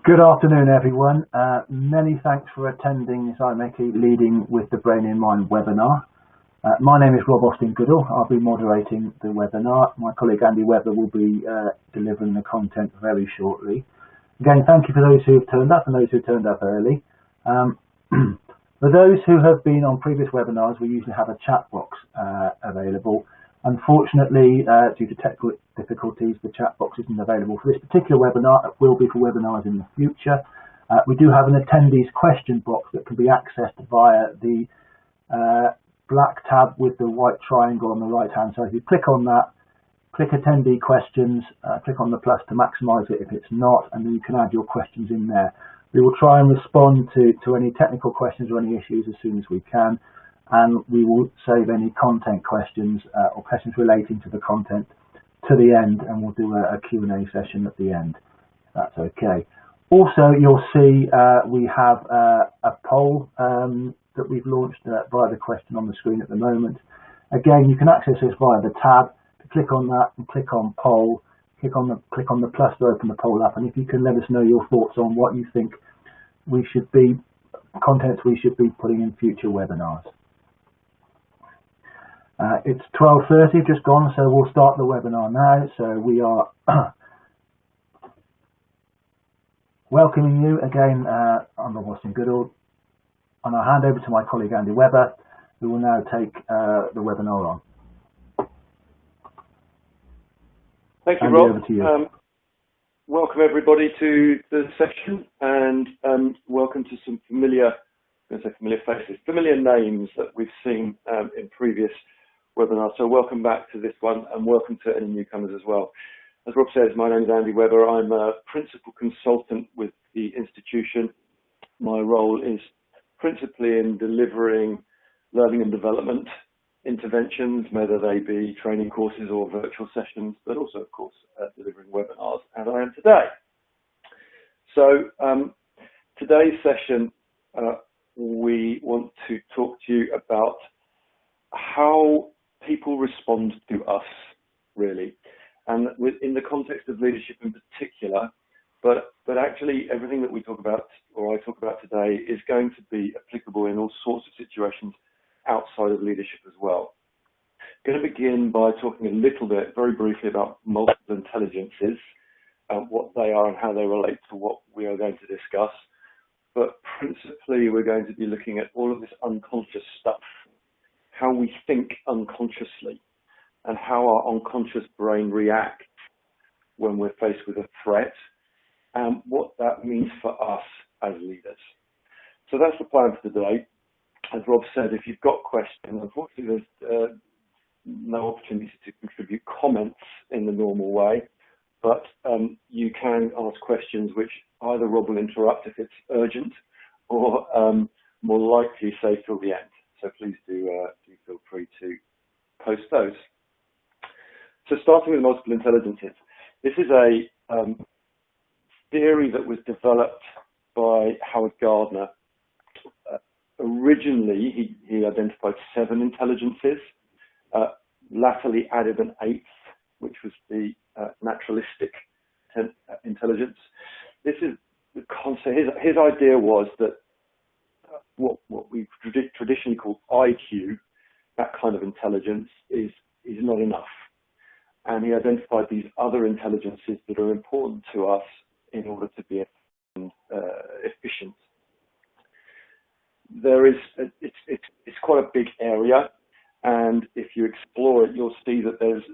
Good afternoon, everyone. Many thanks for attending this IMechE Leading with the Brain in Mind webinar. My name is Rob Austin-Goodall. I'll be moderating the webinar. My colleague Andy Webber will be delivering the content very shortly. Again, thank you for those who have turned up and those who turned up early. For those who have been on previous webinars, we usually have a chat box available. Unfortunately, due to technical difficulties, the chat box isn't available for this particular webinar. It will be for webinars in the future. We do have an attendees question box that can be accessed via the black tab with the white triangle on the right hand side. If you click on that, click attendee questions, click on the plus to maximize it if it's not, and then you can add your questions in there. We will try and respond to any technical questions or any issues as soon as we can, and we will save any content questions or questions relating to the content to the end, and we'll do a Q&A session at the end, if that's okay. Also, you'll see we have a poll that we've launched via the question on the screen at the moment. Again, you can access this via the tab. Click on that and click on poll. Click on the plus to open the poll up, and if you can let us know your thoughts on what you think we should be, contents we should be putting in future webinars. It's 12:30, just gone, so we'll start the webinar now. So we are welcoming you again. I'm Rob Austin-Goodall, and I'll hand over to my colleague Andy Webber, who will now take the webinar on. Thank you, Rob. Over to you. Welcome everybody to the session, and welcome to some familiar faces, familiar names that we've seen in previous webinars. So welcome back to this one, and welcome to any newcomers as well. As Rob says, my name is Andy Webber. I'm a principal consultant with the institution. My role is principally in delivering learning and development interventions, whether they be training courses or virtual sessions, but also, of course, delivering webinars, as I am today. So today's session, we want to talk to you about how people respond to us, really, and in the context of leadership in particular, but actually everything that we talk about, or I talk about today, is going to be applicable in all sorts of situations outside of leadership as well. I'm going to begin by talking a little bit, very briefly, about multiple intelligences, what they are and how they relate to what we are going to discuss. But principally, we're going to be looking at all of this unconscious stuff, how we think unconsciously, and how our unconscious brain reacts when we're faced with a threat, and what that means for us as leaders. So that's the plan for today. As Rob said, if you've got questions, unfortunately there's no opportunity to contribute comments in the normal way, but you can ask questions which either Rob will interrupt if it's urgent, or more likely say till the end. So please do feel free to post those. So starting with multiple intelligences, this is a theory that was developed by Howard Gardner. Originally, he identified 7 intelligences, latterly added an 8th, which was the naturalistic intelligence. This is the concept. His idea was that what we've traditionally called IQ, that kind of intelligence, is not enough. And he identified these other intelligences that are important to us in order to be efficient. It's quite a big area, and if you explore it, you'll see that there's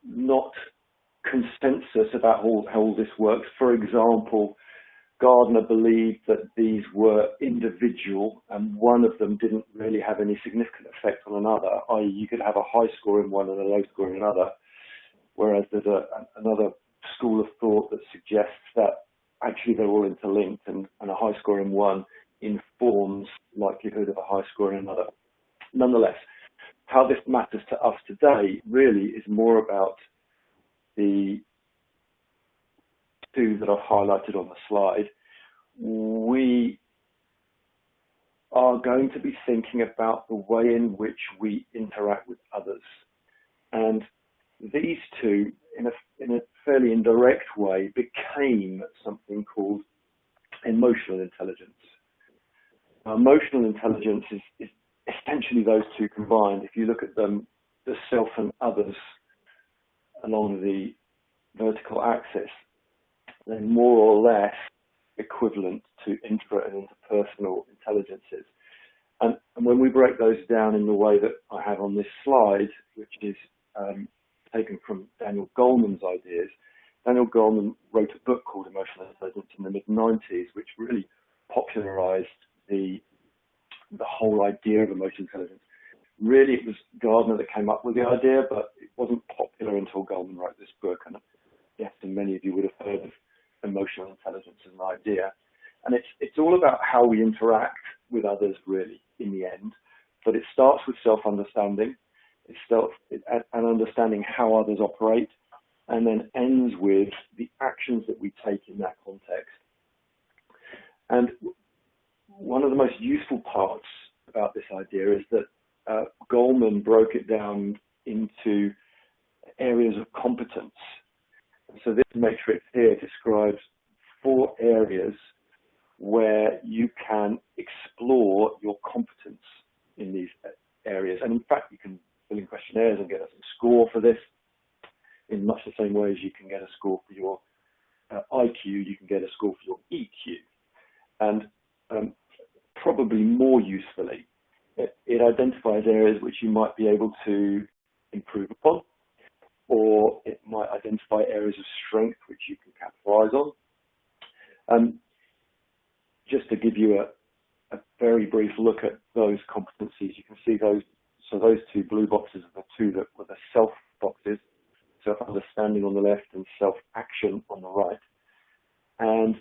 not consensus about how all this works. For example, Gardner believed that these were individual, and one of them didn't really have any significant effect on another, i.e. you could have a high score in one and a low score in another, whereas there's another school of thought that suggests that actually they're all interlinked, and a high score in one informs likelihood of a high score in another. Nonetheless, how this matters to us today really is more about the 2 that I've highlighted on the slide. We are going to be thinking about the way in which we interact with others. And these two, in a fairly indirect way, became something called emotional intelligence. Now, emotional intelligence is essentially those two combined. If you look at them, the self and others along the vertical axis, they're more or less equivalent to intra and interpersonal intelligences. And when we break those down in the way that I have on this slide, which is taken from Daniel Goleman's ideas, Daniel Goleman wrote a book called Emotional Intelligence in the mid-90s, which really popularized the whole idea of emotional intelligence. Really, it was Gardner that came up with the idea, but it wasn't popular until Goleman wrote this book. And yes, and many of you would have heard of emotional intelligence as an idea. And it's all about how we interact with others, really, in the end. But it starts with self-understanding. And understanding how others operate, and then ends with the actions that we take in that context. And one of the most useful parts about this idea is that Goleman broke it down into areas of competence. So this matrix here describes 4 areas where you can explore your competence in these areas. And in fact, you can fill in questionnaires and get a score for this in much the same way as you can get a score for your IQ, you can get a score for your EQ. And probably more usefully, it identifies areas which you might be able to improve upon, or it might identify areas of strength which you can capitalize on. Just to give you a very brief look at those competencies, you can see those. So those 2 blue boxes are the 2 that were the self boxes, self-understanding on the left and self-action on the right. And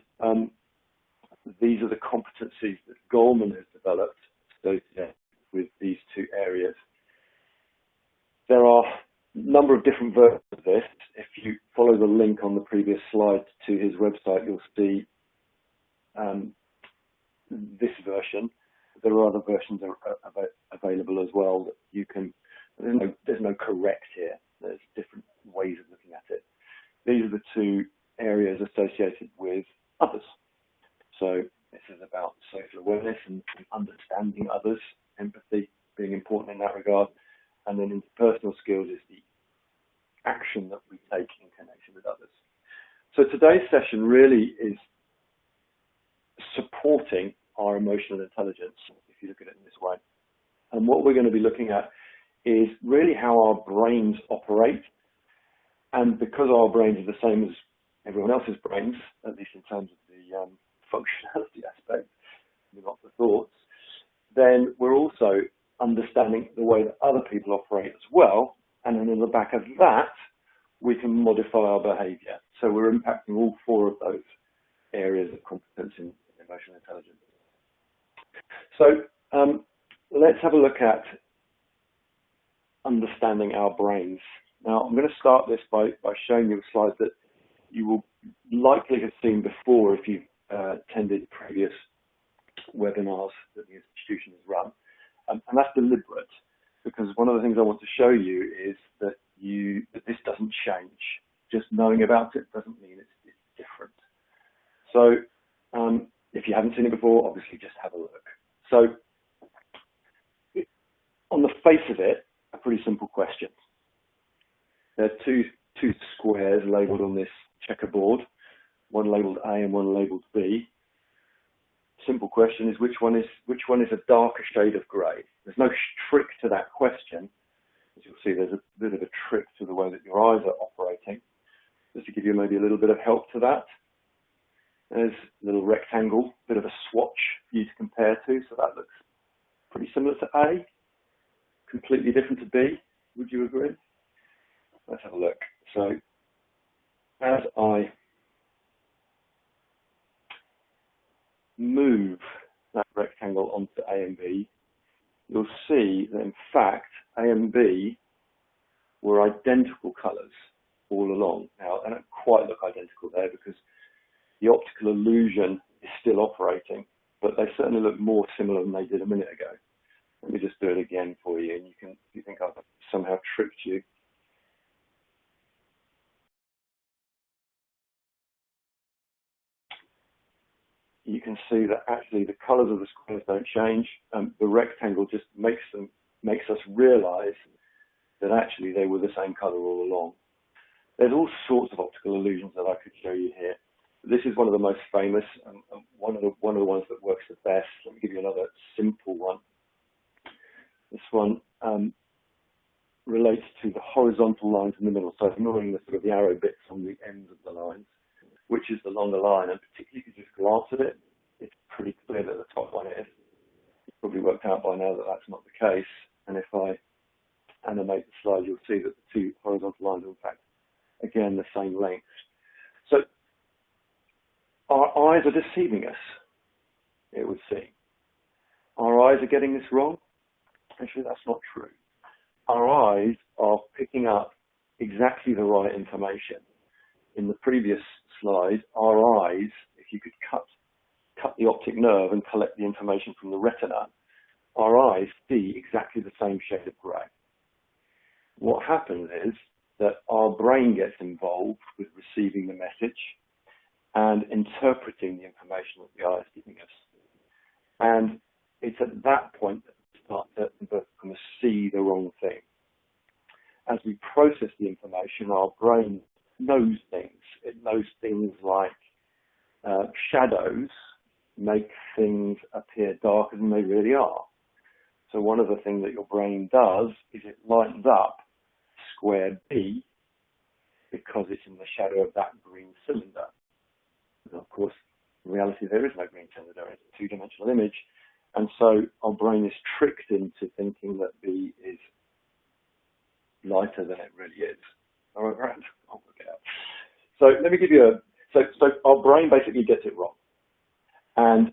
these are the competencies that Goleman has developed associated with these 2 areas. There are a number of different versions of this. If you follow the link on the previous slide to his website, you'll see this version. There are other versions available as well that you can. There's no correct here. There's different ways of looking at it. These are the 2 areas associated with others. So this is about social awareness and understanding others, empathy being important in that regard. And then interpersonal skills is the action that we take in connection with others. So today's session really is supporting our emotional intelligence, if you look at it in this way. And what we're going to be looking at is really how our brains operate. And because our brains are the same as everyone else's brains, at least in terms of the functionality aspect, not the thoughts, then we're also understanding the way that other people operate as well. And then in the back of that, we can modify our behavior. So we're impacting all 4 of those areas of competence in emotional intelligence. So let's have a look at understanding our brains. Now, I'm going to start this by showing you a slide that you will likely have seen before if you've attended previous webinars that the institution has run. And that's deliberate, because one of the things I want to show you is that this doesn't change. Just knowing about it doesn't mean it's different. So if you haven't seen it before, obviously just have a look. So on the face of it, a pretty simple question. There are two squares labelled on this checkerboard, one labelled A and one labelled B. Simple question is which one is a darker shade of grey? There's no trick to that question. As you'll see, there's a bit of a trick to the way that your eyes are operating. Just to give you maybe a little bit of help to that. There's a little rectangle, bit of a swatch for you to compare to. So that looks pretty similar to A, completely different to B. Would you agree? Let's have a look. So as I move that rectangle onto A and B, you'll see that in fact A and B were identical colours all along. Now, they don't quite look identical there because the optical illusion is still operating, but they certainly look more similar than they did a minute ago. Let me just do it again for you, and you think I've somehow tricked you. you can see that actually the colours of the squares don't change. The rectangle just makes us realise that actually they were the same colour all along. There's all sorts of optical illusions that I could show you here. This is one of the most famous, and one of the ones that works the best. Let me give you another simple one. This one relates to the horizontal lines in the middle, so ignoring the sort of the arrow bits on the ends of the lines, which is the longer line, and particularly if you just glance at it, it's pretty clear that the top one is. You've probably worked out by now that that's not the case, and if I animate the slide, you'll see that the two horizontal lines are in fact, again, the same length. So our eyes are deceiving us, it would seem. Our eyes are getting this wrong? Actually, that's not true. Our eyes are picking up exactly the right information. In the previous slide, our eyes, if you could cut the optic nerve and collect the information from the retina, our eyes see exactly the same shade of grey. What happens is that our brain gets involved with receiving the message and interpreting the information that the eye is giving us. And it's at that point that we start to see the wrong thing. As we process the information, our brain knows things. It knows things like shadows make things appear darker than they really are. So one of the things that your brain does is it lightens up square B because it's in the shadow of that green cylinder. And of course, in reality, there is no green cylinder. It's a two-dimensional image. And so our brain is tricked into thinking that B is lighter than it really is. All right, I'll work it out. So let me give you so our brain basically gets it wrong. And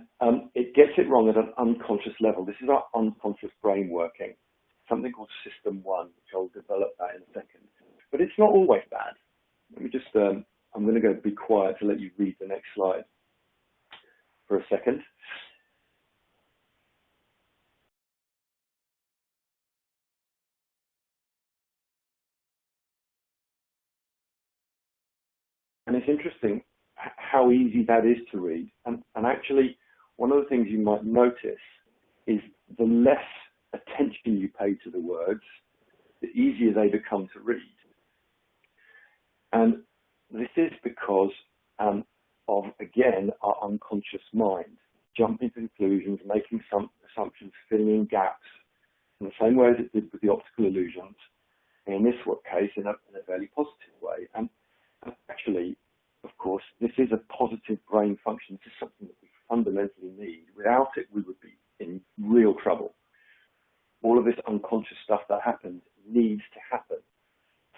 it gets it wrong at an unconscious level. This is our unconscious brain working, something called System 1, which I'll develop that in a second. But it's not always bad. Let me just, I'm going to go be quiet to let you read the next slide for a second. And it's interesting how easy that is to read. And actually, one of the things you might notice is the less attention you pay to the words, the easier they become to read. And this is because of, again, our unconscious mind, jumping to conclusions, making some assumptions, filling in gaps, in the same way as it did with the optical illusions, and in this case, in a fairly positive way. And actually, of course, this is a positive brain function. This is something that we fundamentally need. Without it, we would be in real trouble. All of this unconscious stuff that happens needs to happen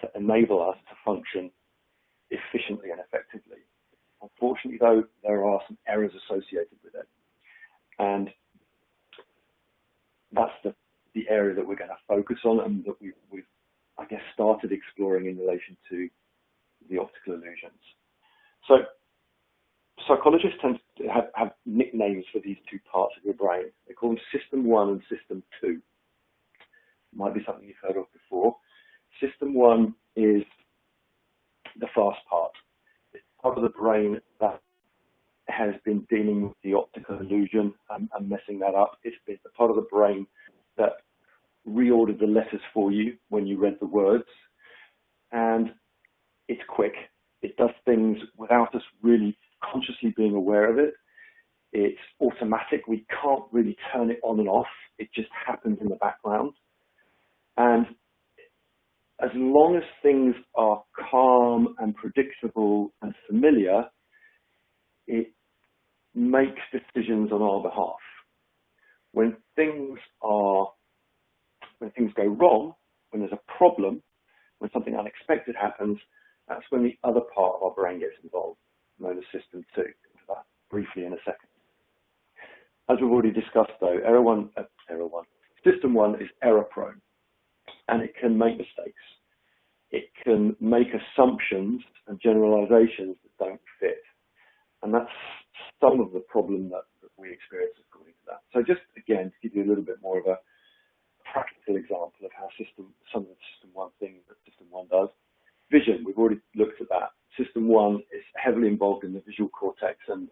to enable us to function efficiently and effectively. Unfortunately, though, there are some errors associated with it. And that's the area that we're going to focus on and that we've, I guess, started exploring in relation to the optical illusions. So psychologists tend to have nicknames for these two parts of your brain. They call them System 1 and System 2. Might be something you've heard of before. System 1 is the fast part. It's part of the brain that has been dealing with the optical illusion and messing that up. It's the part of the brain that reordered the letters for you when you read the words. And it's quick. It does things without us really consciously being aware of it. It's automatic. We can't really turn it on and off. It just happens in the background. And as long as things are calm and predictable and familiar, it makes decisions on our behalf. When things go wrong, when there's a problem, when something unexpected happens, that's when the other part of our brain gets involved, known as System 2. Into that briefly in a second. As we've already discussed, though, System 1 is error-prone, and it can make mistakes. It can make assumptions and generalizations that don't fit. And that's some of the problem that we experience according to that. So just, again, to give you a little bit more of a practical example of how some of the System 1 things that System 1 does. Vision, we've already looked at that. System 1 is heavily involved in the visual cortex and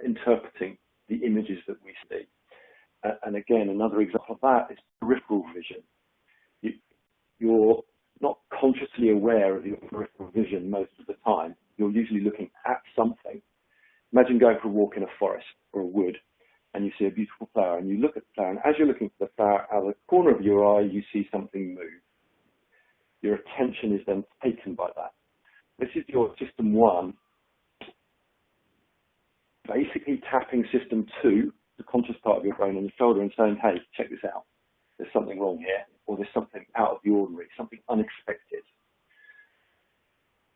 interpreting the images that we see. And again, another example of that is peripheral vision. You're not consciously aware of your peripheral vision most of the time. You're usually looking at something. Imagine going for a walk in a forest or a wood, and you see a beautiful flower, and you look at the flower, and as you're looking for the flower, out of the corner of your eye, you see something move. Your attention is then taken by that. This is your system 1, basically tapping system 2, the conscious part of your brain on the shoulder, and saying, hey, check this out. There's something wrong here, or there's something out of the ordinary, something unexpected.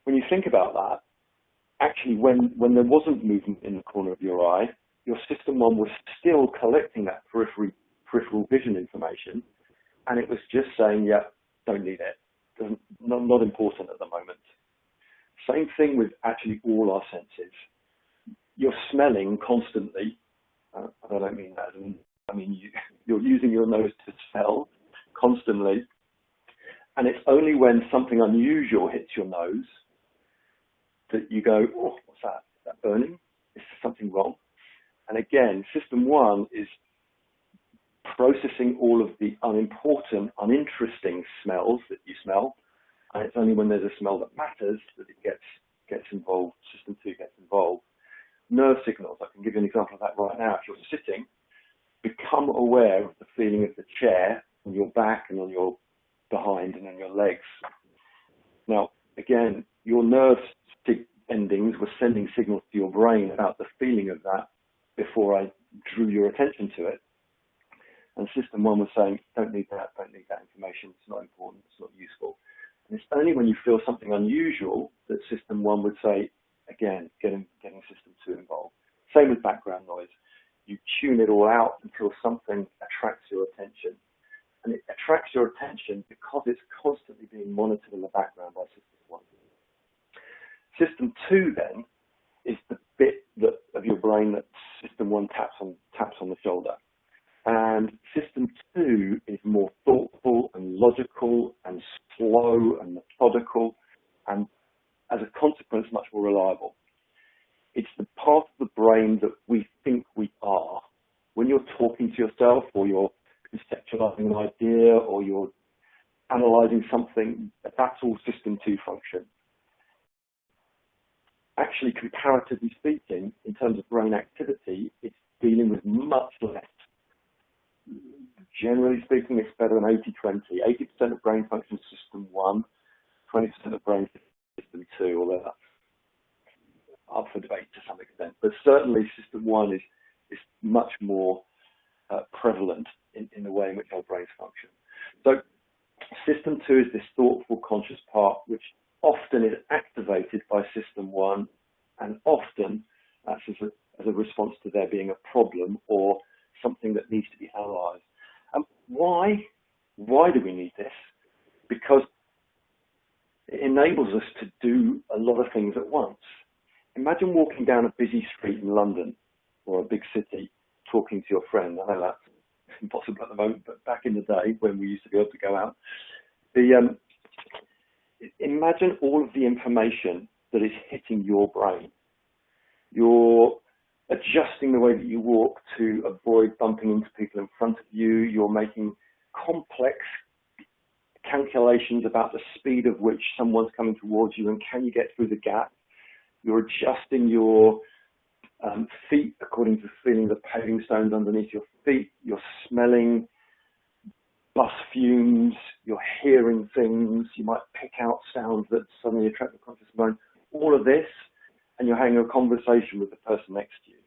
When you think about that, actually when there wasn't movement in the corner of your eye, your system 1 was still collecting that peripheral vision information, and it was just saying, yeah, don't need it, not important at the moment. Same thing with actually all our senses. You're smelling constantly. I don't mean that. I mean, you're using your nose to smell constantly. And it's only when something unusual hits your nose that you go, oh, what's that? Is that burning? Is there something wrong? And again, system 1 is processing all of the unimportant, uninteresting smells that you smell. And it's only when there's a smell that matters that it gets involved, system 2 gets involved. Nerve signals, I can give you an example of that right now. If you're sitting, become aware of the feeling of the chair on your back and on your behind and on your legs. Now, again, your nerve endings were sending signals to your brain about the feeling of that before I drew your attention to it. And system 1 was saying, don't need that information, it's not important, it's not useful. And it's only when you feel something unusual that system 1 would say, again, getting system 2 involved. Same with background noise. You tune it all out until something attracts your attention. And it attracts your attention because it's constantly being monitored in the background by system 1. System 2 then is the bit of your brain that system 1 taps on the shoulder. And system 2 is more thoughtful and logical and slow and methodical, and as a consequence, much more reliable. It's the part of the brain that we think we are. When you're talking to yourself, or you're conceptualizing an idea, or you're analyzing something, that's all system 2 function. Actually, comparatively speaking, in terms of brain activity, it's dealing with much less. Generally speaking, it's better than 80-20. 80% of brain function is system 1, 20% of brain system 2, although that's up for debate to some extent. But certainly system 1 is much more prevalent in the way in which our brains function. So system 2 is this thoughtful, conscious part, which often is activated by system 1, and often that's as a response to there being a problem or something that needs to be analysed. And why do we need this? Because it enables us to do a lot of things at once. Imagine walking down a busy street in London or a big city talking to your friend. I know that's impossible at the moment, but back in the day when we used to be able to go out, imagine all of the information that is hitting your brain. You're adjusting the way that you walk to avoid bumping into people in front of you. You're making complex calculations about the speed of which someone's coming towards you and can you get through the gap. You're adjusting your feet according to feeling the paving stones underneath your feet. You're smelling bus fumes. You're hearing things. You might pick out sounds that suddenly attract the conscious mind. All of this, and you're having a conversation with the person next to you.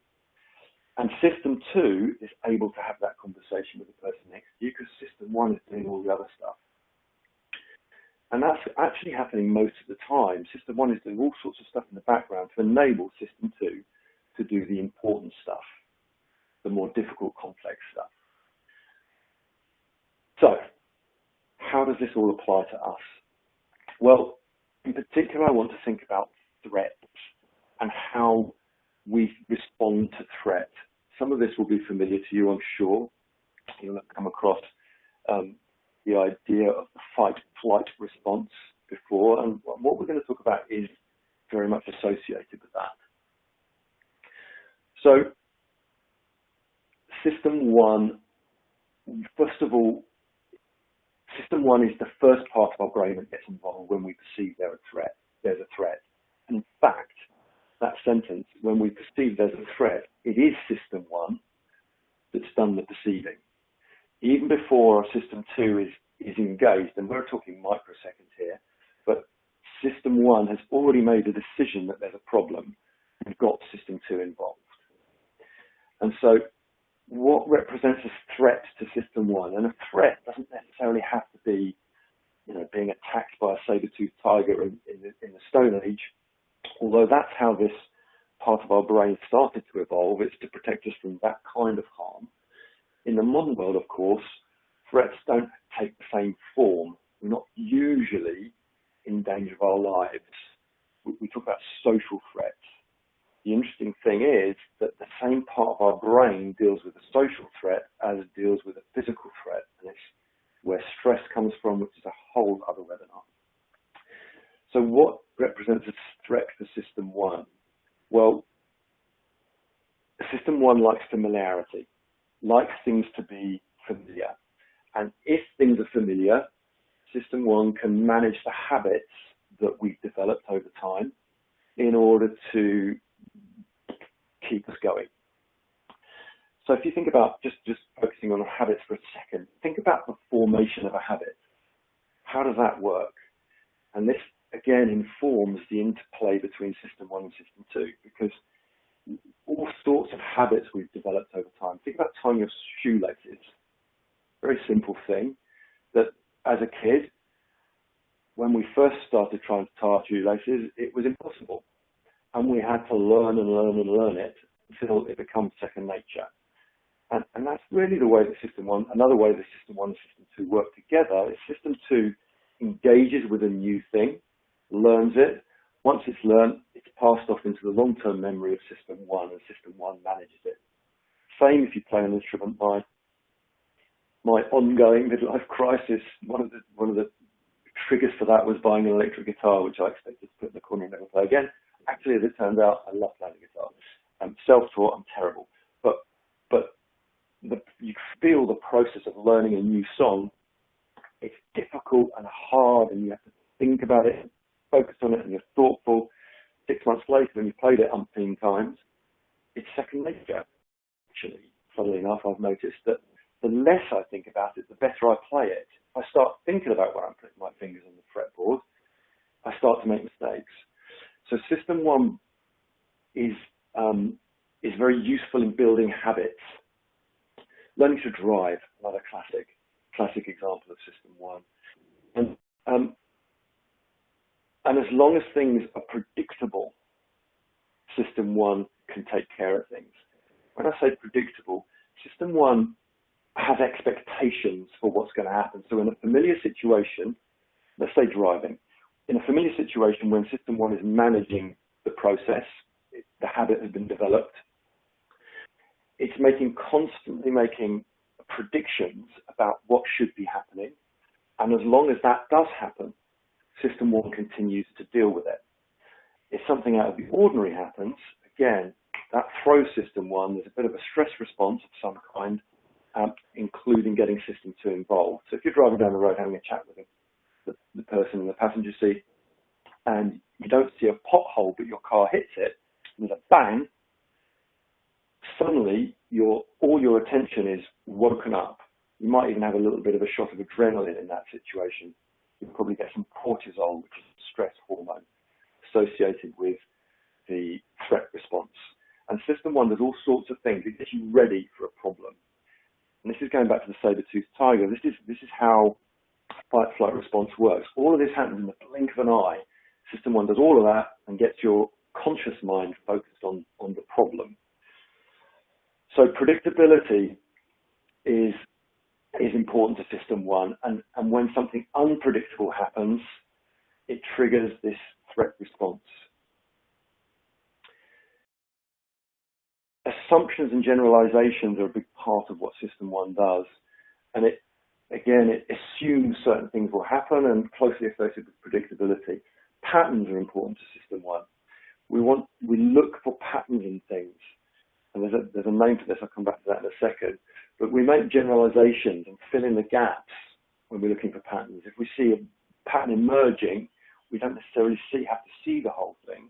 And system 2 is able to have that conversation with the person next to you because system 1 is doing all the other stuff. And that's actually happening most of the time. System 1 is doing all sorts of stuff in the background to enable system 2 to do the important stuff, the more difficult, complex stuff. So, how does this all apply to us? Well, in particular, I want to think about threats and how we respond to threat. Some of this will be familiar to you, I'm sure. You'll have come across the idea of the fight-flight response before, and what we're going to talk about is very much associated with that. So System 1, first of all, System 1 is the first part of our brain that gets involved when we perceive there's a threat. And in fact, that sentence, when we perceive there's a threat, it is System 1 that's done the perceiving. Even before System 2 is engaged, and we're talking microseconds here, but System 1 has already made a decision that there's a problem and got System 2 involved. And so what represents a threat to System 1? And a threat doesn't necessarily have to be, being attacked by a saber-toothed tiger in the Stone Age, although that's how this part of our brain started to evolve. It's to protect us from that kind of harm. In the modern world, of course, threats don't take the same form. We're not usually in danger of our lives. We talk about social threats. The interesting thing is that the same part of our brain deals with a social threat as it deals with a physical threat. And it's where stress comes from, which is a whole other webinar. So what represents a threat for System 1? Well, System 1 likes familiarity, likes things to be familiar. And if things are familiar, System 1 can manage the habits that we've developed over time in order to keep us going. So if you think about just focusing on habits for a second, think about the formation of a habit. How does that work? And this, again, informs the interplay between System 1 and System 2, because all sorts of habits we've developed over time. Think about tying your shoelaces. Very simple thing that as a kid, when we first started trying to tie our shoelaces, it was impossible. And we had to learn and learn and learn it until it becomes second nature. And that's really the way that System 1, another way that System 1 and System 2 work together is System 2 engages with a new thing, learns it. Once it's learned, it's passed off into the long-term memory of System 1, and System 1 manages it. Same if you play an instrument. My ongoing midlife crisis, one of the triggers for that was buying an electric guitar, which I expected to put in the corner and never play again. Actually, as it turns out, I love playing the guitar. I'm self-taught, I'm terrible. But you feel the process of learning a new song. It's difficult and hard, and you have to think about it, focus on it, and you're thoughtful. 6 months later, when you've played it umpteen times, it's second nature. Actually, funnily enough, I've noticed that the less I think about it, the better I play it. If I start thinking about where I'm putting my fingers on the fretboard, I start to make mistakes. So System 1 is very useful in building habits. Learning to drive, another classic example of System 1. And as long as things are predictable, System 1 can take care of things. When I say predictable, System 1 has expectations for what's going to happen. So in a familiar situation, let's say driving, in a familiar situation when System 1 is managing the process, the habit has been developed, it's constantly making predictions about what should be happening. And as long as that does happen, System 1 continues to deal with it. If something out of the ordinary happens, again, that throws System 1. There's a bit of a stress response of some kind, including getting System 2 involved. So if you're driving down the road having a chat with the person in the passenger seat, and you don't see a pothole, but your car hits it, and there's a bang, suddenly all your attention is woken up. You might even have a little bit of a shot of adrenaline in that situation. You'll probably get some cortisol, which is a stress hormone associated with the threat response. And System 1 does all sorts of things. It gets you ready for a problem. And this is going back to the saber-toothed tiger. This is how fight-flight response works. All of this happens in the blink of an eye. System 1 does all of that and gets your conscious mind focused on the problem. So predictability is important to System 1, and when something unpredictable happens, it triggers this threat response. Assumptions and generalizations are a big part of what System 1 does, and it assumes certain things will happen and closely associated with predictability. Patterns are important to System 1. We look for patterns in things. and there's a name for this, I'll come back to that in a second, but we make generalizations and fill in the gaps when we're looking for patterns. If we see a pattern emerging, we don't necessarily have to see the whole thing.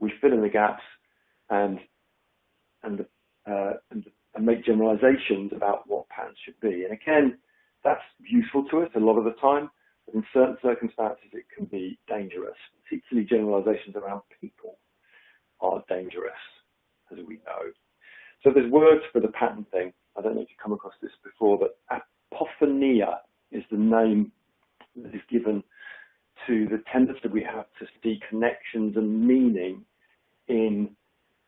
We fill in the gaps and make generalizations about what patterns should be. And again, that's useful to us a lot of the time, but in certain circumstances it can be dangerous. Particularly generalizations around people are dangerous, as we know. So there's words for the pattern thing. I don't know if you've come across this before, but apophonia is the name that is given to the tendency we have to see connections and meaning in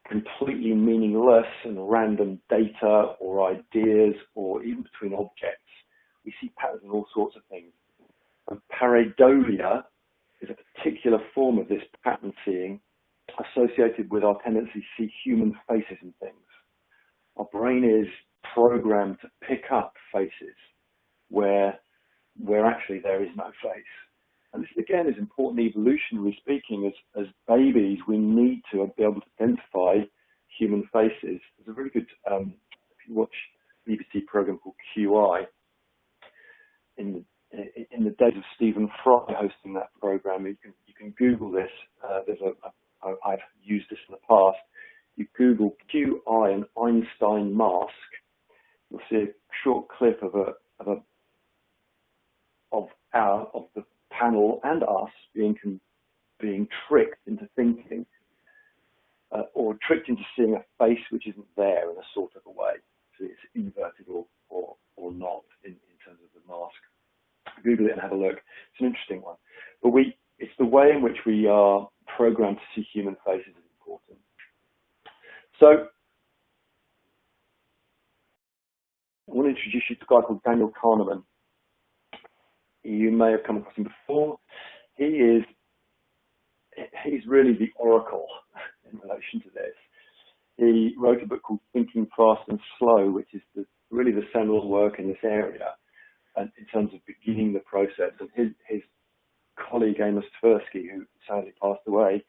completely meaningless and random data or ideas or even between objects. We see patterns in all sorts of things. And pareidolia is a particular form of this pattern seeing associated with our tendency to see human faces and things. Our brain is programmed to pick up faces where actually there is no face. And this, again, is important evolutionarily speaking. As babies, we need to be able to identify human faces. There's a really good, if you watch a BBC program called QI, in the days of Stephen Fry hosting that program, you can Google this. I've used this in the past. You Google QI and Einstein mask, you'll see a short clip of the panel and us being tricked into thinking, or tricked into seeing a face which isn't there in a sort of a way. So it's inverted or not in terms of the mask. Google it and have a look. It's an interesting one. But it's the way in which we are programmed to see human faces is important. So I want to introduce you to a guy called Daniel Kahneman. You may have come across him before. He's really the oracle in relation to this. He wrote a book called Thinking Fast and Slow, which is really the seminal work in this area, and in terms of beginning the process. And his colleague Amos Tversky, who sadly passed away,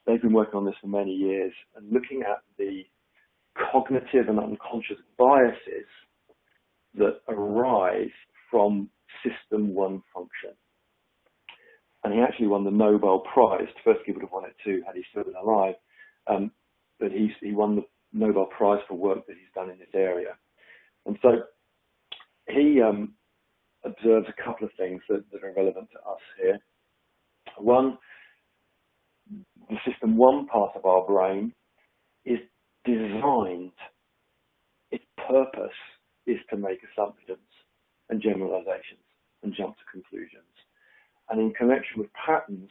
they've been working on this for many years and looking at the cognitive and unconscious biases that arise from System 1 function. And he actually won the Nobel Prize. Tversky would have won it too had he still been alive. But he won the Nobel Prize for work that he's done in this area. And so he observes a couple of things that are relevant to us here. One, the System 1 part of our brain is designed, its purpose is to make assumptions and generalizations and jump to conclusions. And in connection with patterns,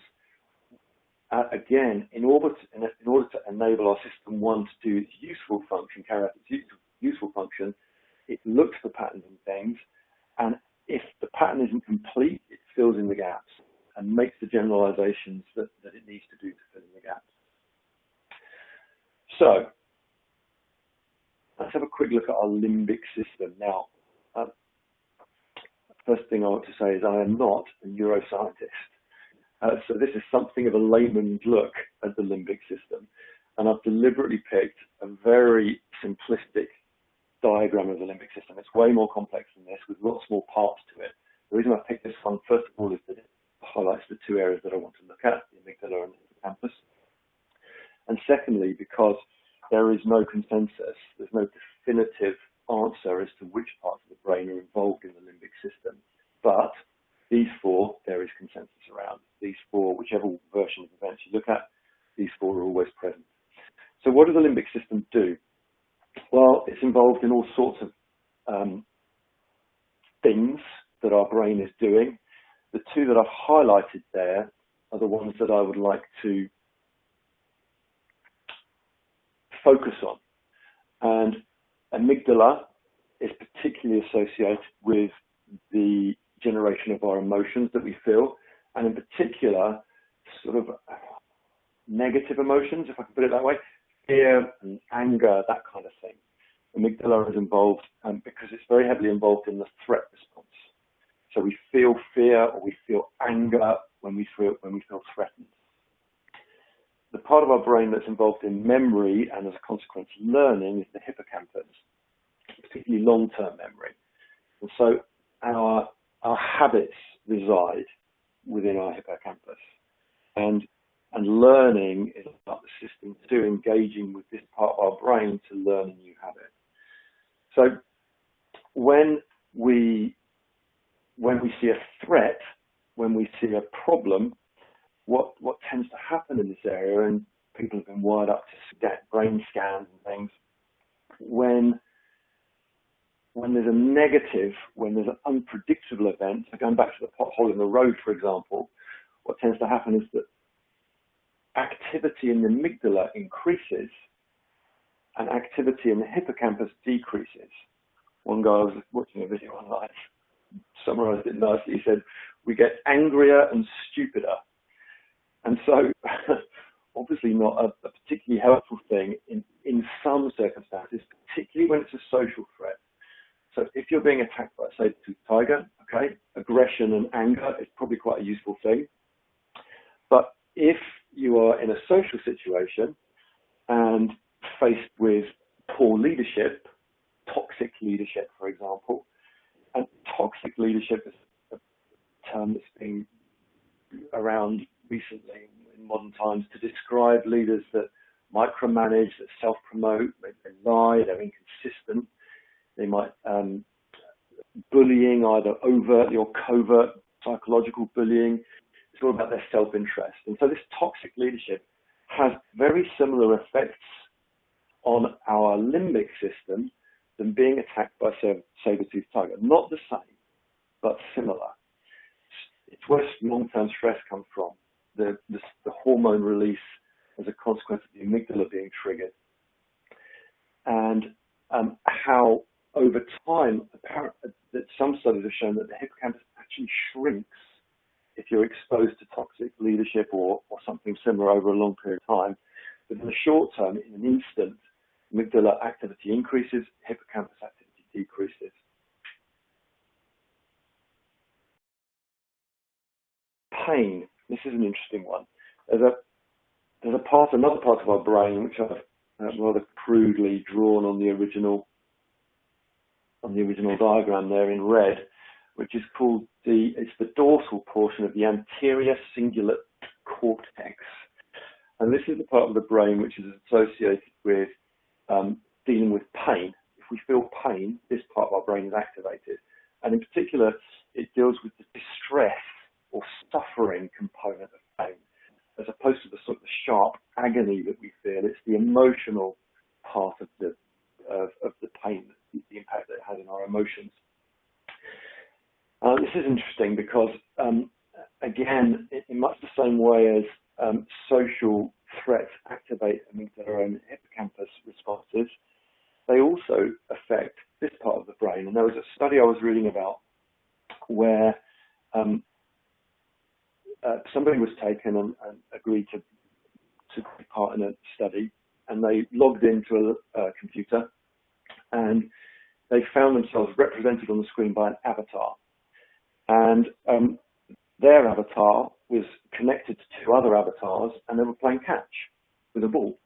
again, in order to enable our System 1 to do its useful function, carry out its useful function, it looks for patterns and things, and if the pattern isn't complete, it fills in the gaps and makes the generalizations that it needs to do to fill in the gaps. So, let's have a quick look at our limbic system. Now, first thing I want to say is I am not a neuroscientist. So this is something of a layman's look at the limbic system. And I've deliberately picked a very simplistic diagram of the limbic system. It's way more complex than this with lots more parts to it. The reason I picked this one, first of all, is that it highlights the two areas that I want to look at, the amygdala and the hippocampus. And secondly, because there is no consensus, there's no definitive answer as to which parts of the brain are involved in the limbic system. But these four, there is consensus around. These four, whichever version of events you look at, these four are always present. So what does the limbic system do? Well, it's involved in all sorts of things that our brain is doing. The two that I've highlighted there are the ones that I would like to focus on. And amygdala is particularly associated with the generation of our emotions that we feel, and in particular, sort of negative emotions, if I can put it that way, fear and anger, that kind of thing. Amygdala is involved because it's very heavily involved in the threat response. So we feel fear or we feel anger when we feel threatened. The part of our brain that's involved in memory and as a consequence learning is the hippocampus, particularly long-term memory. And so our habits reside within our hippocampus. And learning is about the system too, engaging with this part of our brain to learn a new habit. So when we see a threat, when we see a problem, what tends to happen in this area, and people have been wired up to get brain scans and things, when there's a negative, when there's an unpredictable event, so going back to the pothole in the road, for example, what tends to happen is that activity in the amygdala increases and activity in the hippocampus decreases. One guy, I was watching a video online, summarized it nicely. He said, we get angrier and stupider. And so, obviously not a particularly helpful thing in some circumstances, particularly when it's a social threat. So if you're being attacked by a saber-toothed tiger, okay, aggression and anger is probably quite a useful thing. But if you are in a social situation and faced with poor leadership, toxic leadership, for example, and toxic leadership is a term that's been around recently in modern times to describe leaders that micromanage, that self-promote, maybe they lie, they're inconsistent, they might bullying, either overtly or covert psychological bullying. It's all about their self-interest. And so this toxic leadership has very similar effects on our limbic system than being attacked by a saber-toothed tiger. Not the same, but similar. It's where long-term stress comes from, the hormone release as a consequence of the amygdala being triggered. And how over time, that some studies have shown that the hippocampus actually shrinks if you're exposed to toxic leadership or something similar over a long period of time. But in the short term, in an instant, amygdala activity increases, hippocampus activity decreases. Pain. This is an interesting one. There's another part of our brain which I've rather crudely drawn on the original diagram there in red, which is called it's the dorsal portion of the anterior cingulate cortex. And this is the part of the brain which is associated with dealing with pain. If we feel pain, this part of our brain is activated. And in particular, it deals with the distress or suffering component of pain, as opposed to the sort of sharp agony that we feel. It's the emotional part of the pain, the impact that it has on our emotions. This is interesting because, again, in much the same way as social threats activate amygdala and hippocampus responses, they also affect this part of the brain. And there was a study I was reading about where somebody was taken and agreed to take part in a study, and they logged into a computer, and they found themselves represented on the screen by an avatar. And their avatar was connected to two other avatars, and they were playing catch with a ball.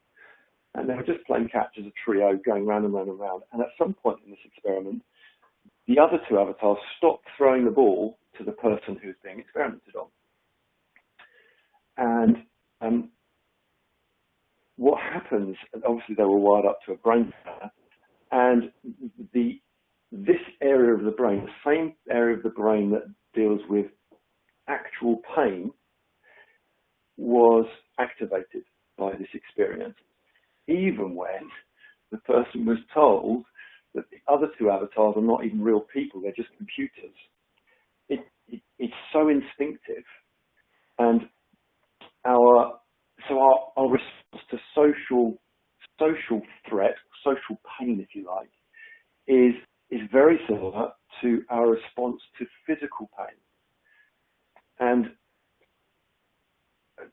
And they were just playing catch as a trio, going round and round and round. And at some point in this experiment, the other two avatars stopped throwing the ball to the person who was being experimented on. And what happens, obviously they were wired up to a brain scanner, and this area of the brain, the same area of the brain that deals with actual pain, was activated by this experience, even when the person was told that the other two avatars are not even real people, they're just computers. It's so instinctive. And our response to social threat, social pain, if you like, is very similar to our response to physical pain. And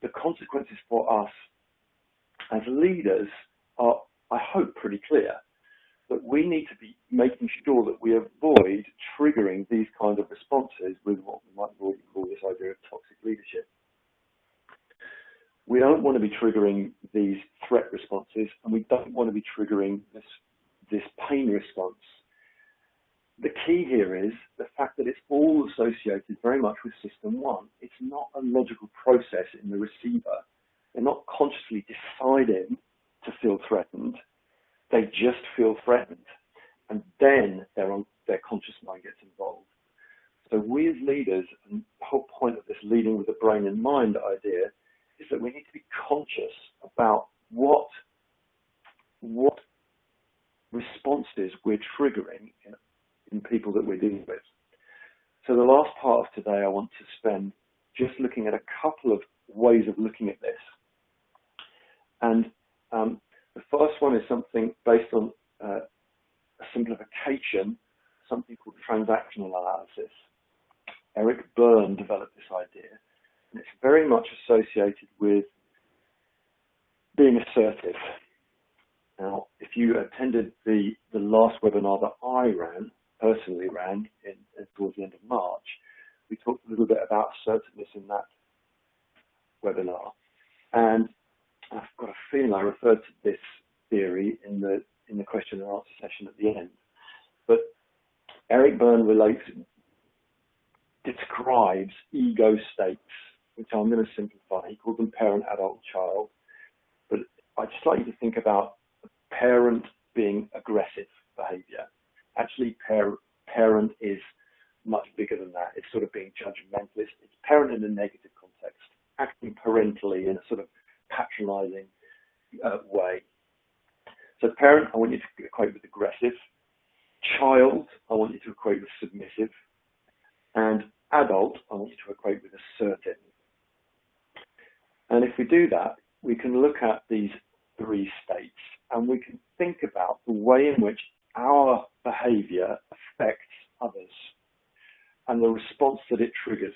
the consequences for us as leaders are, I hope, pretty clear. That we need to be making sure that we avoid triggering these kind of responses with what we might already call this idea of toxic leadership. We don't want to be triggering these threat responses, and we don't want to be triggering this pain response. The key here is the fact that it's all associated very much with system one. It's not a logical process in the receiver. They're not consciously deciding to feel threatened. They just feel threatened. And then their conscious mind gets involved. So we as leaders, and the whole point of this leading with the brain and mind idea is that we need to be conscious about what responses we're triggering in people that we're dealing with. So the last part of today, I want to spend just looking at a couple of ways of looking at this. And the first one is something based on a simplification, something called transactional analysis. Eric Berne developed this idea, and it's very much associated with being assertive. Now, if you attended the last webinar that I personally ran towards the end of March, we talked a little bit about assertiveness in that webinar. And I've got a feeling I referred to this theory in the question and answer session at the end. But Eric Berne describes ego states, which I'm going to simplify. He calls them parent, adult, child. But I'd just like you to think about a parent being aggressive behavior. Actually, parent is much bigger than that. It's sort of being judgmental. It's parent in a negative context, acting parentally in a sort of patronizing way. So parent, I want you to equate with aggressive. Child, I want you to equate with submissive. And adult, I want you to equate with assertive. And if we do that, we can look at these three states and we can think about the way in which our behavior affects others and the response that it triggers.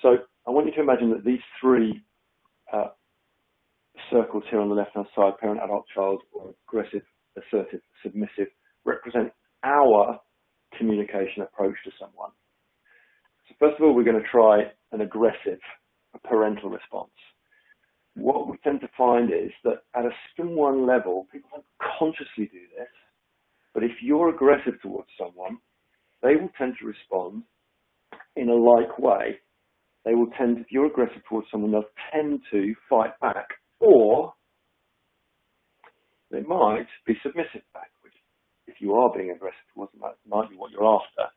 So I want you to imagine that these three circles here on the left-hand side, parent, adult, child, or aggressive, assertive, submissive, represent our communication approach to someone. So first of all, we're going to try an aggressive, a parental response. What we tend to find is that at a system one level, people don't consciously do this, but if you're aggressive towards someone, they will tend to respond in a like way. They will tend, if you're aggressive towards someone, they'll tend to fight back, or they might be submissive back, which if you are being aggressive towards them, that might be what you're after.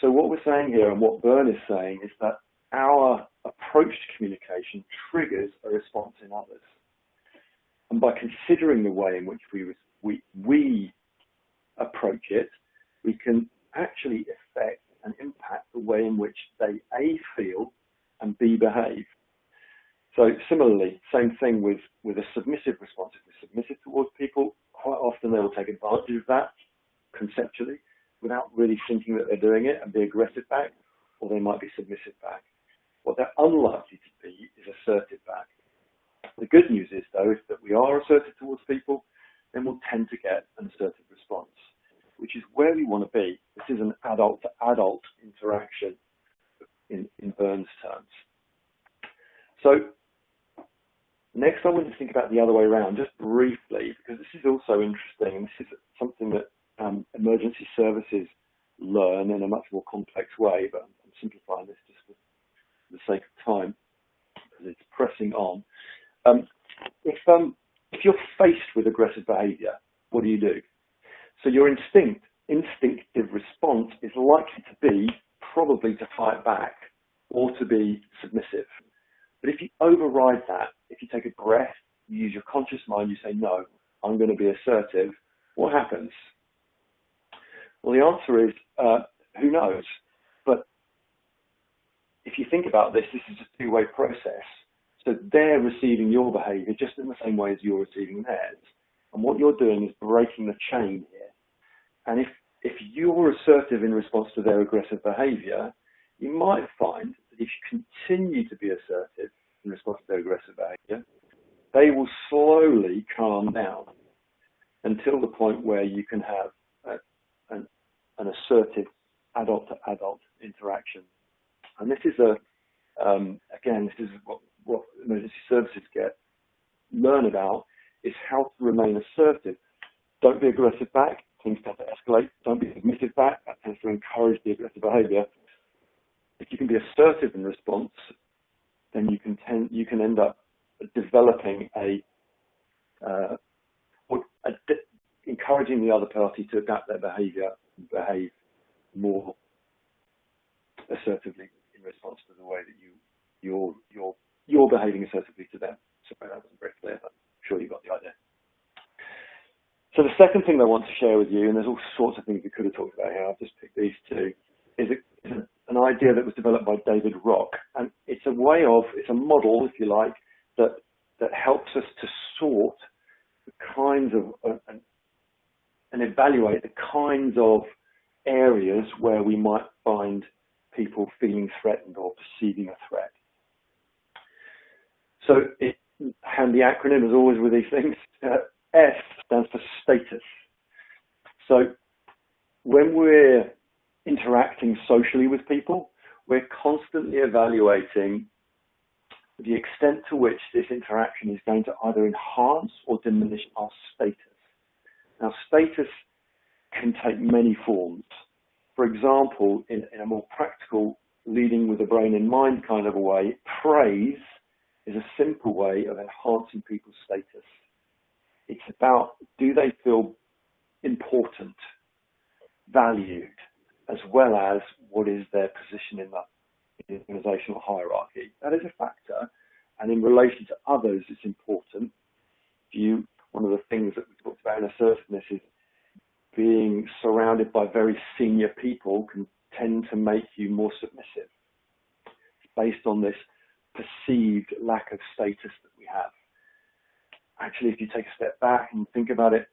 So what we're saying here, and what Berne is saying, is that our approach to communication triggers a response in others. And by considering the way in which we approach it, we can actually affect and impact the way in which they A, feel, and B, behave. So similarly, same thing with a submissive response. If we're submissive towards people, quite often they will take advantage of that conceptually without really thinking that they're doing it and be aggressive back, or they might be submissive back. What they're unlikely to be is assertive back. The good news is, though, if that we are assertive towards people, then we'll tend to get an assertive response, which is where we want to be. This is an adult-to-adult interaction in Berne's terms. So next I want to think about the other way around, just briefly, because this is also interesting. This is something that emergency services learn in a much more complex way, but I'm simplifying this just for the sake of time, because it's pressing on. If you're faced with aggressive behavior, what do? So your instinctive response is likely to be probably to fight back or to be submissive. But if you override that, if you take a breath, you use your conscious mind, you say, no, I'm going to be assertive, what happens? Well, the answer is, who knows? But if you think about this, this is a two-way process. So they're receiving your behavior just in the same way as you're receiving theirs. And what you're doing is breaking the chain here. And if you're assertive in response to their aggressive behavior, you might find that if you continue to be assertive in response to their aggressive behavior, they will slowly calm down until the point where you can have an assertive adult-to-adult interaction. And this is again, this is what emergency services learn about is how to remain assertive. Don't be aggressive back. Things tend to escalate. Don't be submissive back. That tends to encourage the aggressive behaviour. If you can be assertive in response, then you can end up developing encouraging the other party to adapt their behaviour and behave more assertively in response to the way that you're behaving assertively to them. Sorry, that wasn't very clear, but I'm sure you got the idea. So the second thing I want to share with you, and there's all sorts of things we could have talked about here, I've just picked these two, is an idea that was developed by David Rock, and it's a model, if you like, that helps us to sort the kinds of and evaluate the kinds of areas where we might find people feeling threatened or perceiving a threat. So, and the acronym, as always with these things, S stands for status. So when we're interacting socially with people, we're constantly evaluating the extent to which this interaction is going to either enhance or diminish our status. Now, status can take many forms. For example, in a more practical, leading with the brain in mind kind of a way, praise is a simple way of enhancing people's status. It's about, do they feel important, valued, as well as what is their position in the organizational hierarchy. That is a factor, and in relation to others, it's important. One of the things that we talked about in assertiveness is being surrounded by very senior people can tend to make you more submissive based on this perceived lack of status that we have. Actually, if you take a step back and think about it,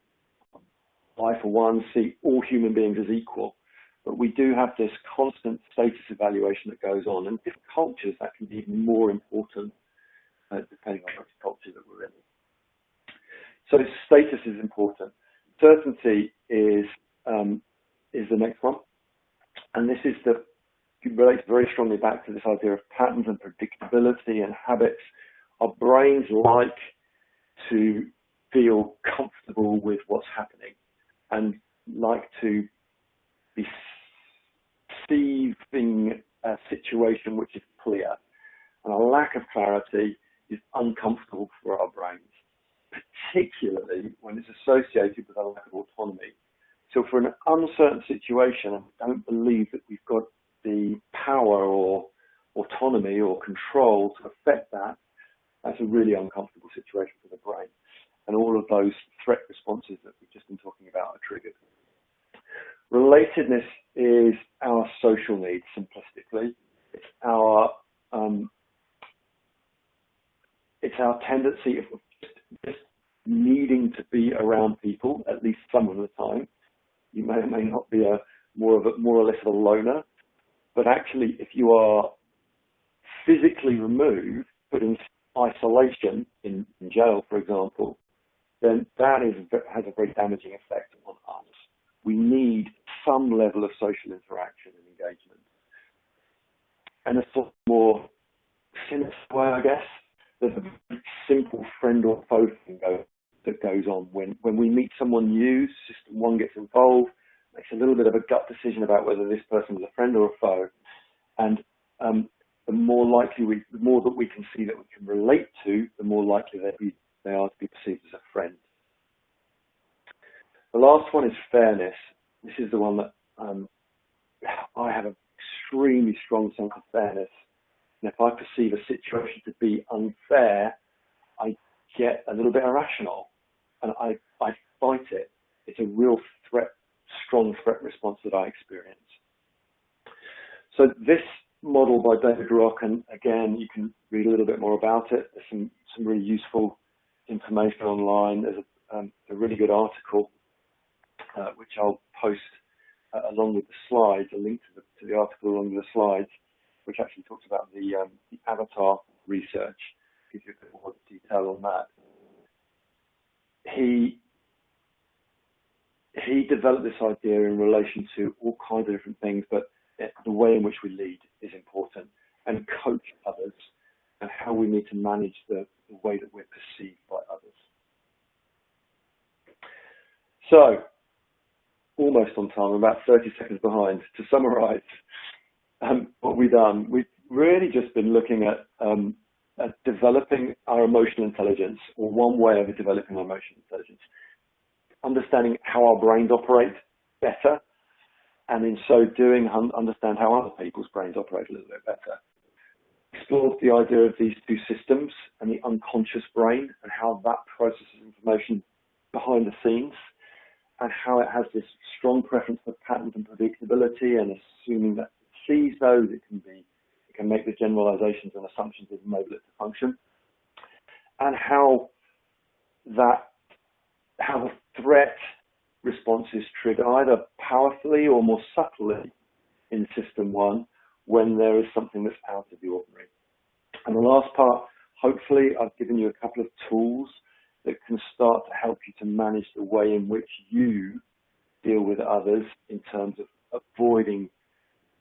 I, for one, see all human beings as equal, but we do have this constant status evaluation that goes on, and different cultures that can be even more important depending on which culture that we're in. So status is important. Certainty is the next one, and this is relates very strongly back to this idea of patterns and predictability and habits. Our brains like to feel comfortable with what's happening and like to be perceiving a situation which is clear. And a lack of clarity is uncomfortable for our brains, particularly when it's associated with a lack of autonomy. So for an uncertain situation, I don't believe that we've got the power or autonomy or control to affect that. That's a really uncomfortable situation for the brain. And all of those threat responses that we've just been talking about are triggered. Relatedness is our social needs, simplistically. It's our tendency of just needing to be around people, at least some of the time. You may or may not be more or less of a loner, but actually, if you are physically removed, put in isolation in jail, for example, then that has a very damaging effect on us. We need some level of social interaction and engagement. And a sort of more sinister way, I guess, there's a very simple friend or foe thing that goes on. When we meet someone new, system one gets involved, makes a little bit of a gut decision about whether this person is a friend or a foe. And the more that we can see that we can relate to, the more likely they are to be perceived as a friend. The last one is fairness. This is the one that I have an extremely strong sense of fairness. And if I perceive a situation to be unfair, I get a little bit irrational and I fight it. It's a real strong threat response that I experience. So this model by David Rock, and again, you can read a little bit more about it. There's some really useful information online. There's a really good article which I'll post along with the slides, a link to the article along with the slides, which actually talks about the avatar research, gives you a bit more detail on that. He developed this idea in relation to all kinds of different things, but the way in which we lead is important, and coach others. and how we need to manage the way that we're perceived by others. So, almost on time, about 30 seconds behind. To summarise what we've done, we've really just been looking at developing our emotional intelligence, or one way of developing our emotional intelligence, understanding how our brains operate better, and in so doing, understand how other people's brains operate a little bit better. Explored the idea of these two systems and the unconscious brain and how that processes information behind the scenes, and how it has this strong preference for patterns and predictability, and assuming that it sees those, it can make the generalizations and assumptions that enable it to function, and how the threat responses trigger either powerfully or more subtly in system one when there is something that's out of the ordinary. And the last part, hopefully I've given you a couple of tools that can start to help you to manage the way in which you deal with others, in terms of avoiding,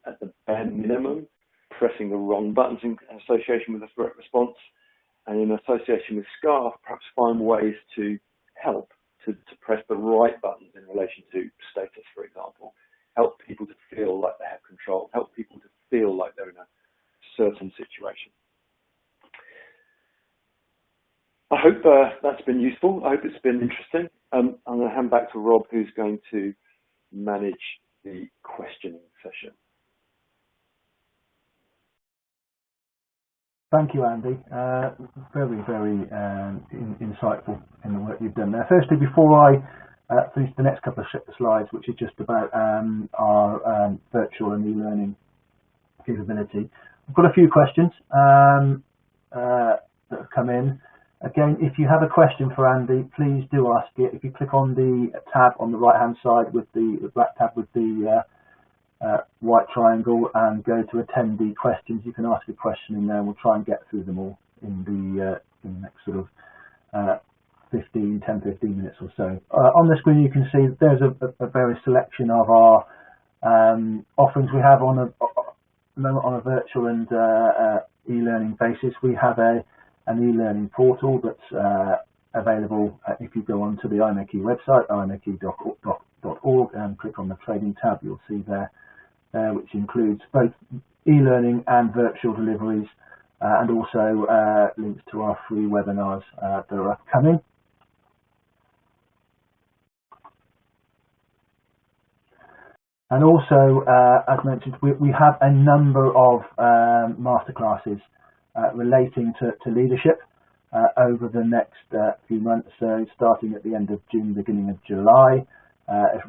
at the bare minimum, pressing the wrong buttons in association with a threat response, and in association with SCARF, perhaps find ways to help to press the right buttons in relation to status, for example. Help people to feel like they have control. Help people to feel like they're in a certain situation. I hope that's been useful. I hope it's been interesting. I'm going to hand back to Rob, who's going to manage the questioning session. Thank you, Andy. Very, very insightful in the work you've done there. Firstly, before I finish the next couple of slides, which is just about our virtual and e-learning capability, I've got a few questions that have come in. Again, if you have a question for Andy, please do ask it. If you click on the tab on the right-hand side with the black tab with the white triangle and go to attendee questions, you can ask a question in there, and we'll try and get through them all in the next sort of 10-15 minutes or so. On the screen you can see there's a various selection of our offerings we have on a virtual and e-learning basis. We have an e-learning portal that's available if you go onto the IMechE website, imeche.org, and click on the trading tab. You'll see there which includes both e-learning and virtual deliveries, and also links to our free webinars that are upcoming. And also, as mentioned, we have a number of masterclasses relating to leadership over the next few months, so starting at the end of June, beginning of July.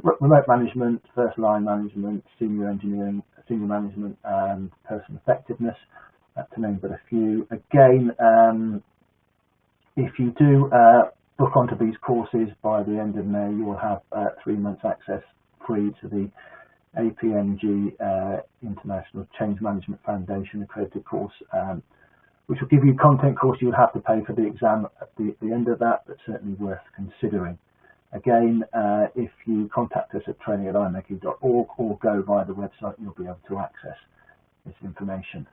Remote management, first line management, senior engineering, senior management, and person effectiveness, to name but a few. Again, if you do book onto these courses by the end of May, you will have 3 months access free to the APMG International Change Management Foundation accredited course, which will give you content course. You will have to pay for the exam at the end of that, but certainly worth considering. Again, if you contact us at training@imeche.org or go via the website, you'll be able to access this information.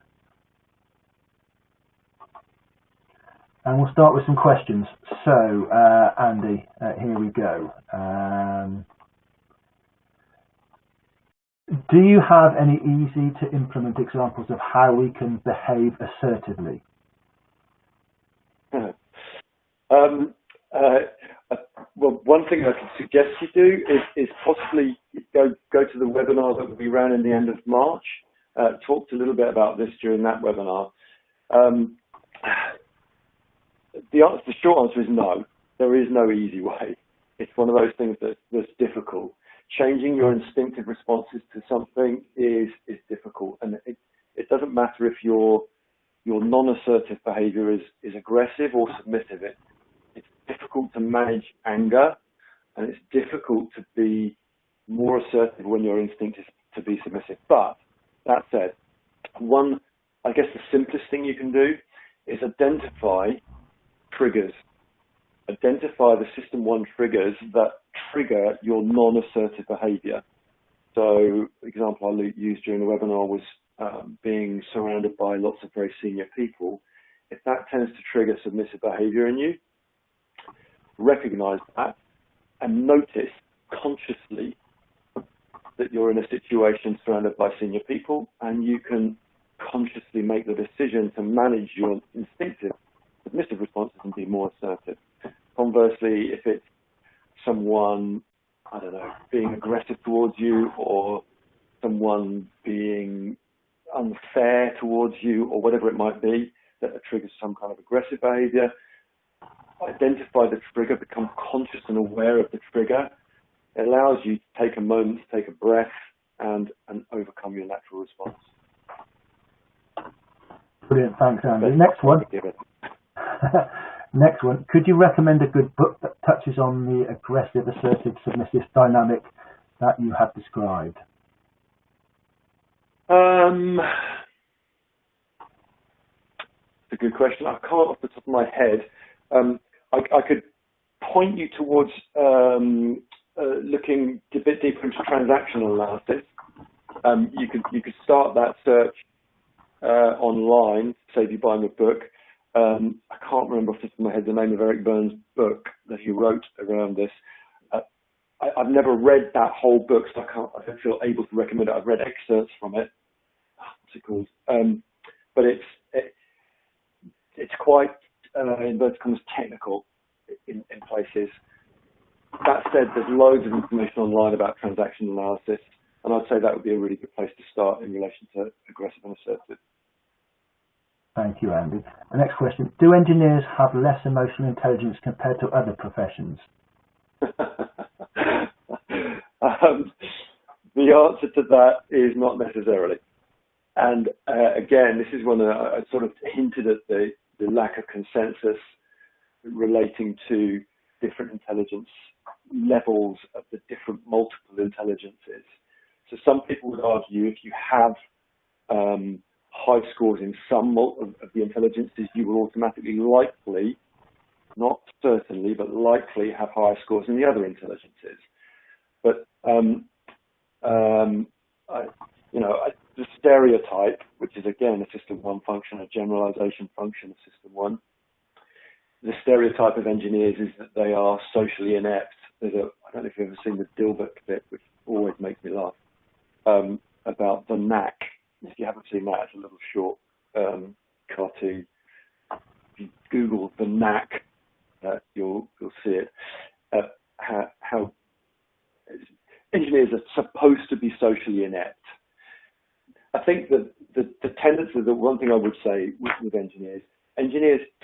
And we'll start with some questions. So, Andy, here we go. Do you have any easy to implement examples of how we can behave assertively? Well, one thing I could suggest you do is possibly go to the webinar that we ran in the end of March. Talked a little bit about this during that webinar. The short answer is no. There is no easy way. It's one of those things that's difficult. Changing your instinctive responses to something is difficult, and it doesn't matter if your non-assertive behavior is aggressive or submissive. It's difficult to manage anger, and it's difficult to be more assertive when your instinct is to be submissive. But that said, I guess the simplest thing you can do is identify triggers. Identify the system 1 triggers that trigger your non-assertive behavior. So, the example I used during the webinar was being surrounded by lots of very senior people. if that tends to trigger submissive behavior in you, recognize that and notice consciously that you're in a situation surrounded by senior people, and you can consciously make the decision to manage your instinctive submissive responses and be more assertive. Conversely, if it's someone, I don't know, being aggressive towards you, or someone being unfair towards you, or whatever it might be that triggers some kind of aggressive behavior, identify the trigger, become conscious and aware of the trigger. It allows you to take a moment, to take a breath, and overcome your natural response. Brilliant, thanks, Andy. Next one. Next one. Could you recommend a good book that touches on the aggressive, assertive, submissive dynamic that you have described? It's a good question. I can't off the top of my head. I could point you towards looking a bit deeper into transactional analysis. You could start that search online, save you buying a book. I can't remember off the top of my head the name of Eric Burns' book that he wrote around this. I've never read that whole book, so I don't feel able to recommend it. I've read excerpts from it. What's it called? But it's quite inverted commas technical in places. That said, there's loads of information online about transaction analysis, and I'd say that would be a really good place to start in relation to aggressive and assertive. Thank you, Andy. The next question: do engineers have less emotional intelligence compared to other professions? The answer to that is not necessarily. And again, this is one that I sort of hinted at the lack of consensus relating to different intelligence levels of the different multiple intelligences. So some people would argue if you have high scores in some of the intelligences, you will automatically likely, not certainly, but likely have higher scores in the other intelligences. But the stereotype, which is again a system 1 function, a generalization function of system 1, the stereotype of engineers is that they are socially inept. I don't know if you've ever seen the Dilbert bit, which always makes me laugh, about the knack. If you haven't seen that, it's a little short cartoon. If you Google the knack, you'll see it. How engineers are supposed to be socially inept. I think that the tendency, the one thing I would say with engineers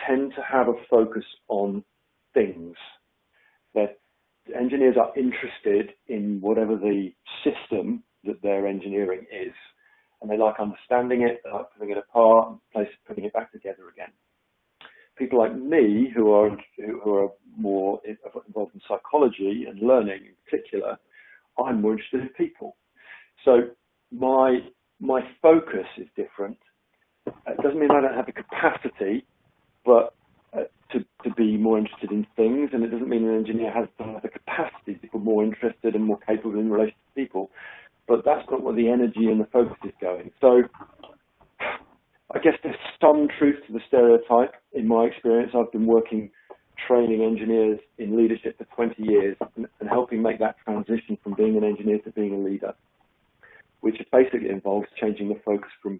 tend to have a focus on things. That engineers are interested in whatever the system that they're engineering is, and they like understanding it, they like putting it apart, and putting it back together again. People like me, who are more involved in psychology and learning in particular, I'm more interested in people. So my focus is different. It doesn't mean I don't have the capacity, but to be more interested in things, and it doesn't mean an engineer has the capacity to be more interested and more capable in relation to people. But that's not where the energy and the focus is going. So I guess there's some truth to the stereotype. In my experience, I've been training engineers in leadership for 20 years and helping make that transition from being an engineer to being a leader, which basically involves changing the focus from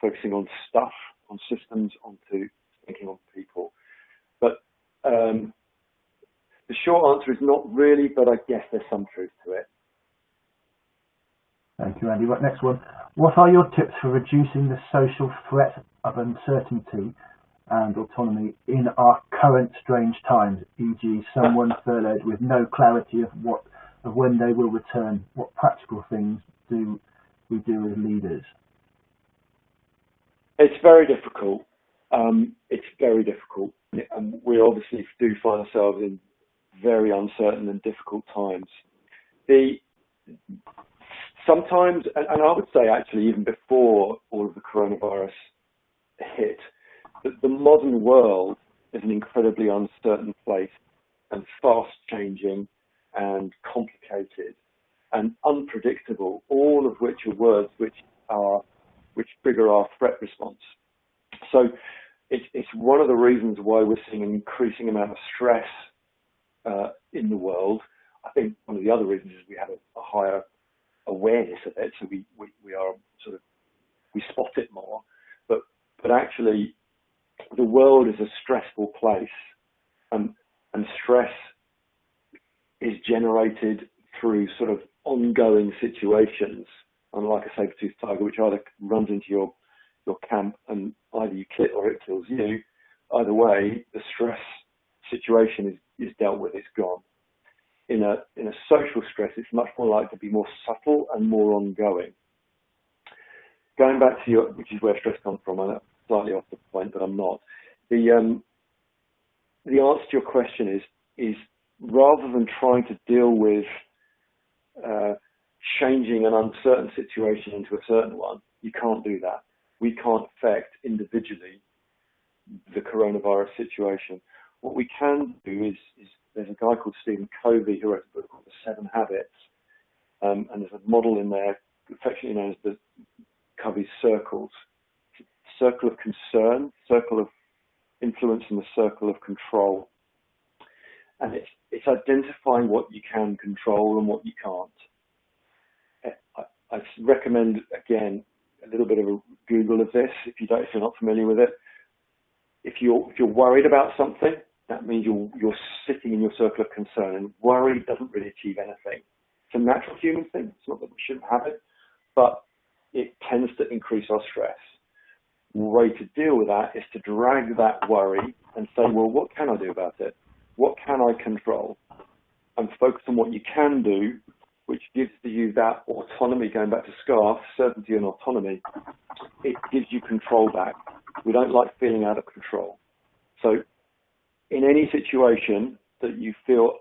focusing on stuff, on systems, onto thinking on people. But the short answer is not really, but I guess there's some truth to it. Thank you, Andy. Next one. What are your tips for reducing the social threat of uncertainty and autonomy in our current strange times, e.g. someone furloughed with no clarity of when they will return? What practical things do we do as leaders? It's very difficult. It's very difficult. And we obviously do find ourselves in very uncertain and difficult times. Sometimes, and I would say actually even before all of the coronavirus hit, the modern world is an incredibly uncertain place and fast changing and complicated and unpredictable, all of which are words which trigger our threat response. So it's one of the reasons why we're seeing an increasing amount of stress in the world. I think one of the other reasons is we have a higher awareness of it, so we are sort of, we spot it more. But actually, the world is a stressful place, and stress is generated through sort of ongoing situations, unlike a saber-toothed tiger, which either runs into your camp and either you kill it or it kills you. Either way, the stress situation is dealt with, it's gone. In a social stress, it's much more likely to be more subtle and more ongoing. Going back to which is where stress comes from, I'm slightly off the point, but I'm not. The answer to your question is rather than trying to deal with changing an uncertain situation into a certain one, you can't do that. We can't affect individually the coronavirus situation. What we can do is there's a guy called Stephen Covey who wrote a book called The 7 Habits, and there's a model in there affectionately known as the Covey's circles. Circle of concern, circle of influence, and the circle of control. And it's identifying what you can control and what you can't. I recommend, again, a little bit of a Google of this if you're not familiar with it. If you're worried about something, that means you're sitting in your circle of concern, and worry doesn't really achieve anything. It's a natural human thing. It's not that we shouldn't have it, but it tends to increase our stress. The way to deal with that is to drag that worry and say, well, what can I do about it? What can I control? And focus on what you can do, which gives you that autonomy, going back to SCARF, certainty and autonomy. It gives you control back. We don't like feeling out of control. So in any situation that you feel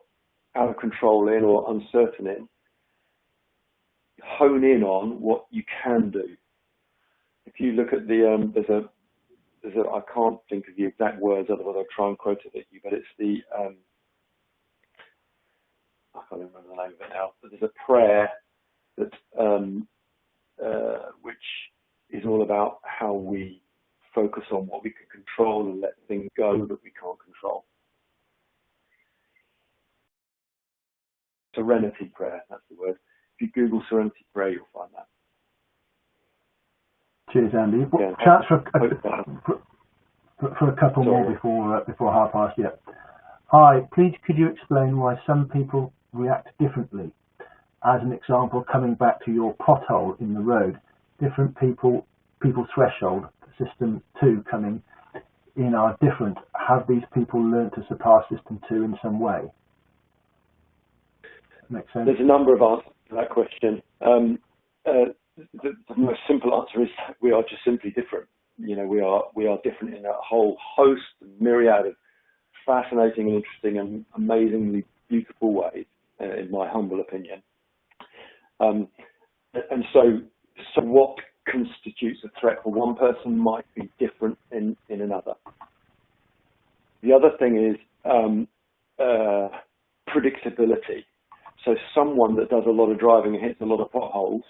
out of control in or uncertain in, hone in on what you can do. If you look at there's a I can't think of the exact words, otherwise I'll try and quote it at you, but it's the I can't remember the name of it now, but there's a prayer that which is all about how we focus on what we can control and let things go that we can't control. Serenity prayer, that's the word. If you Google serenity prayer, you'll find that. Cheers, Andy. Yeah, chance for a couple more before half past. Yeah. Hi, please could you explain why some people react differently? As an example, coming back to your pothole in the road, different people's threshold, system 2 coming in are different. Have these people learned to surpass system 2 in some way? Makes sense? There's a number of answers to that question. The most simple answer is we are just simply different. You know, we are different in a whole host, myriad of fascinating and interesting and amazingly beautiful ways, in my humble opinion. And so what constitutes a threat for one person might be different in another. The other thing is predictability. So someone that does a lot of driving and hits a lot of potholes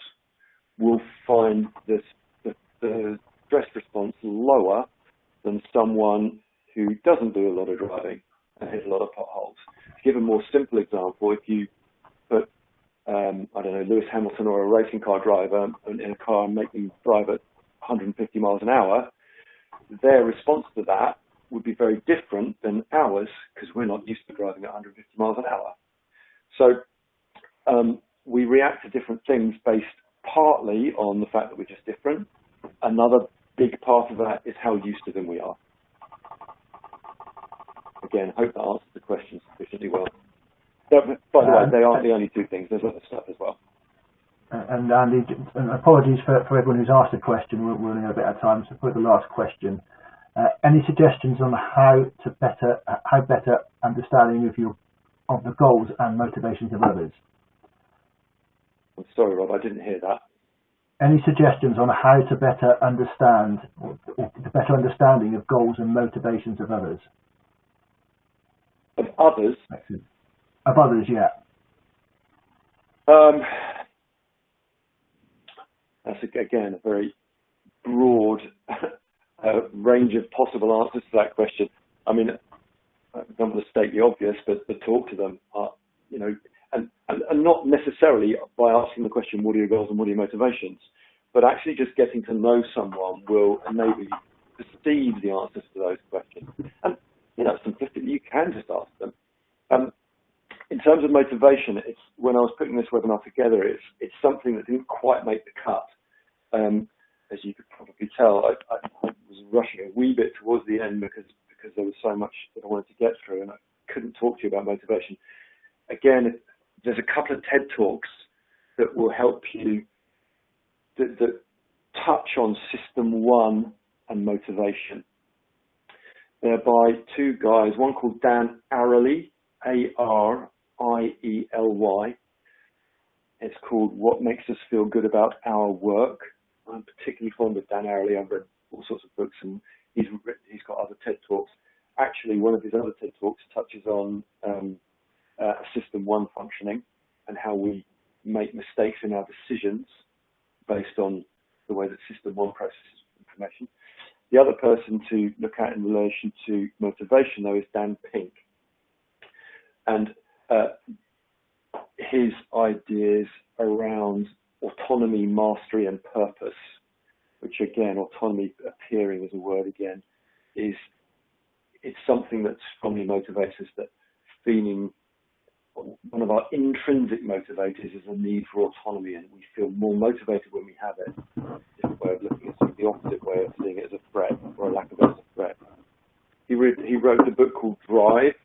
will find the stress response lower than someone who doesn't do a lot of driving and hits a lot of potholes. To give a more simple example, if you put, I don't know, Lewis Hamilton or a racing car driver in a car and make them drive at 150 miles an hour, their response to that would be very different than ours, because we're not used to driving at 150 miles an hour. So we react to different things based partly on the fact that we're just different. Another big part of that is how used to them we are. Again, I hope that answers the question sufficiently well. So, by the way, they aren't the only two things. There's other stuff as well. And Andy, apologies for everyone who's asked a question. We're running a bit out of time, so for the last question. Any suggestions on how better understanding of the goals and motivations of others? I'm sorry, Rob, I didn't hear that. Any suggestions on how to better understand, or the better understanding of goals and motivations of others? Of others? Of others, yeah. That's, again, a very broad range of possible answers to that question. I mean, I don't want to state the obvious, but talk to them, you know, and not necessarily by asking the question, what are your goals and what are your motivations, but actually just getting to know someone will enable you to perceive the answers to those questions. And, you know, simplistically, you can just ask them. In terms of motivation, it's when I was putting this webinar together, it's something that didn't quite make the cut. As you could probably tell, I was rushing a wee bit towards the end because there was so much that I wanted to get through, and I couldn't talk to you about motivation. Again, there's a couple of TED Talks that will help you that touch on System 1 and motivation. They're by two guys, one called Dan Ariely, A-R-I-E-L-Y. It's called What Makes Us Feel Good About Our Work. I'm particularly fond of Dan Ariely. I've read all sorts of books, and he's got other TED Talks. Actually, one of his other TED Talks touches on System 1 functioning and how we make mistakes in our decisions based on the way that System 1 processes information. The other person to look at in relation to motivation, though, is Dan Pink. And his ideas around autonomy, mastery, and purpose, which again, autonomy appearing as a word again, it's something that strongly motivates us, that feeling one of our intrinsic motivators is a need for autonomy, and we feel more motivated when we have it. Different way of looking at it, the opposite way of seeing it as a threat, or a lack of it as a threat. He wrote a book called Drive.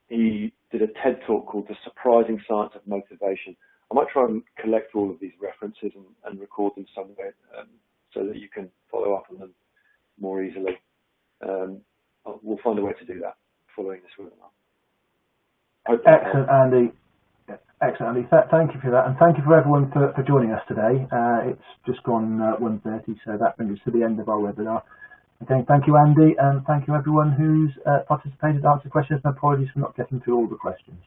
He did a TED Talk called The Surprising Science of Motivation. I might try and collect all of these references and record them somewhere so that you can follow up on them more easily. We'll find a way to do that following this webinar. Excellent, Andy. Excellent, Andy. Thank you for that, and thank you for everyone for joining us today. It's just gone 1:30, so that brings us to the end of our webinar. Again, thank you, Andy, and thank you everyone who's participated, answered questions, and apologies for not getting through all the questions.